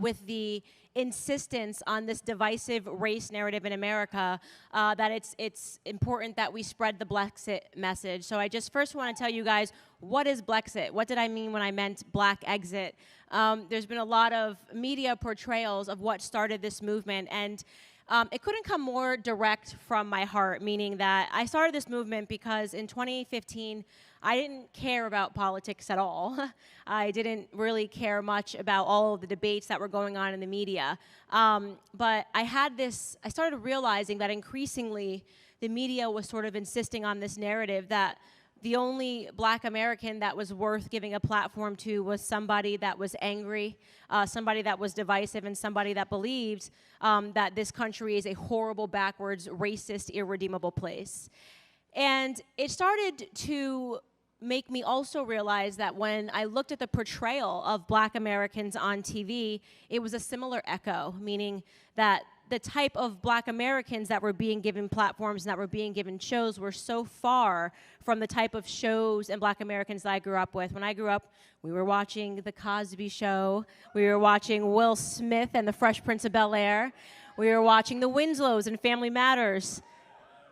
with the insistence on this divisive race narrative in America, that it's important that we spread the Blexit message. So I just first want to tell you guys, what is Blexit? What did I mean when I meant black exit? There's been a lot of media portrayals of what started this movement, and it couldn't come more direct from my heart, meaning that I started this movement because in 2015, I didn't care about politics at all. I didn't really care much about all of the debates that were going on in the media. But I started realizing that increasingly the media was sort of insisting on this narrative that the only black American that was worth giving a platform to was somebody that was angry, somebody that was divisive, and somebody that believed that this country is a horrible, backwards, racist, irredeemable place. And it started to make me also realize that when I looked at the portrayal of black Americans on TV, it was a similar echo, meaning that the type of black Americans that were being given platforms and that were being given shows were so far from the type of shows and black Americans that I grew up with. When I grew up, we were watching The Cosby Show, we were watching Will Smith and The Fresh Prince of Bel-Air, we were watching The Winslows and Family Matters.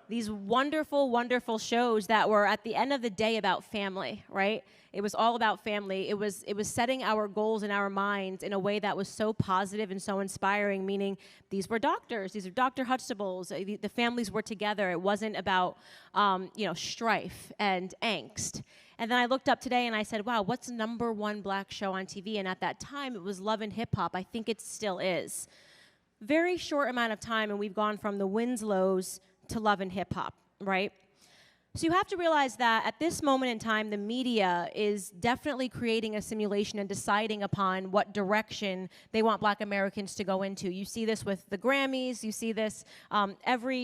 These wonderful, wonderful shows that were at the end of the day about family, right? It was all about family. It was setting our goals in our minds in a way that was so positive and so inspiring, meaning these were doctors, these are Dr. Huxtables, the families were together. It wasn't about, strife and angst. And then I looked up today and I said, wow, what's the #1 black show on TV? And at that time, it was Love and Hip Hop. I think it still is. Very short amount of time, and we've gone from the Winslows to Love and Hip Hop, right? So you have to realize that at this moment in time, the media is definitely creating a simulation and deciding upon what direction they want black Americans to go into. You see this with the Grammys, you see this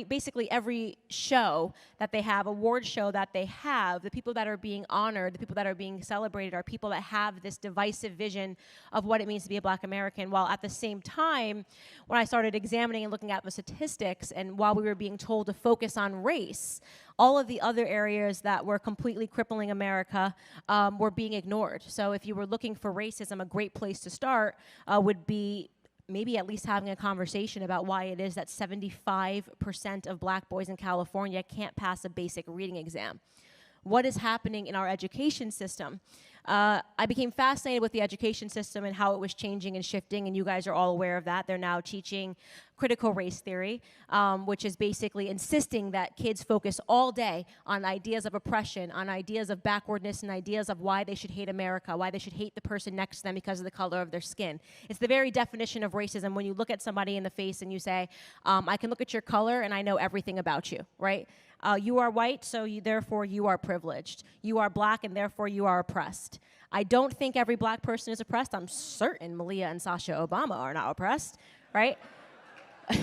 basically every show that they have, award show that they have, the people that are being honored, the people that are being celebrated are people that have this divisive vision of what it means to be a black American, while at the same time, when I started examining and looking at the statistics, and while we were being told to focus on race, all of the other areas that were completely crippling America were being ignored. So if you were looking for racism, a great place to start would be maybe at least having a conversation about why it is that 75% of black boys in California can't pass a basic reading exam. What is happening in our education system? I became fascinated with the education system and how it was changing and shifting, and you guys are all aware of that. They're now teaching critical race theory, which is basically insisting that kids focus all day on ideas of oppression, on ideas of backwardness, and ideas of why they should hate America, why they should hate the person next to them because of the color of their skin. It's the very definition of racism when you look at somebody in the face and you say, I can look at your color and I know everything about you, right? You are white, so therefore you are privileged. You are black, and therefore you are oppressed. I don't think every black person is oppressed. I'm certain Malia and Sasha Obama are not oppressed, right? I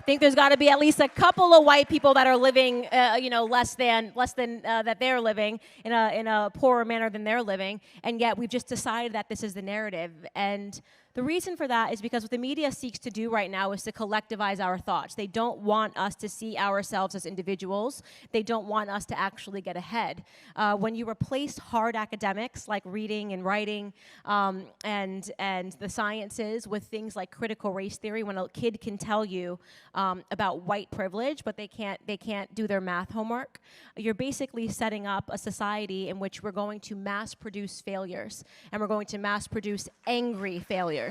think there's got to be at least a couple of white people that are living, less than that they're living in a poorer manner than they're living, and yet we've just decided that this is the narrative. And the reason for that is because what the media seeks to do right now is to collectivize our thoughts. They don't want us to see ourselves as individuals. They don't want us to actually get ahead. When you replace hard academics like reading and writing and the sciences with things like critical race theory, when a kid can tell you about white privilege, but they can't do their math homework, you're basically setting up a society in which we're going to mass produce failures, and we're going to mass produce angry failures.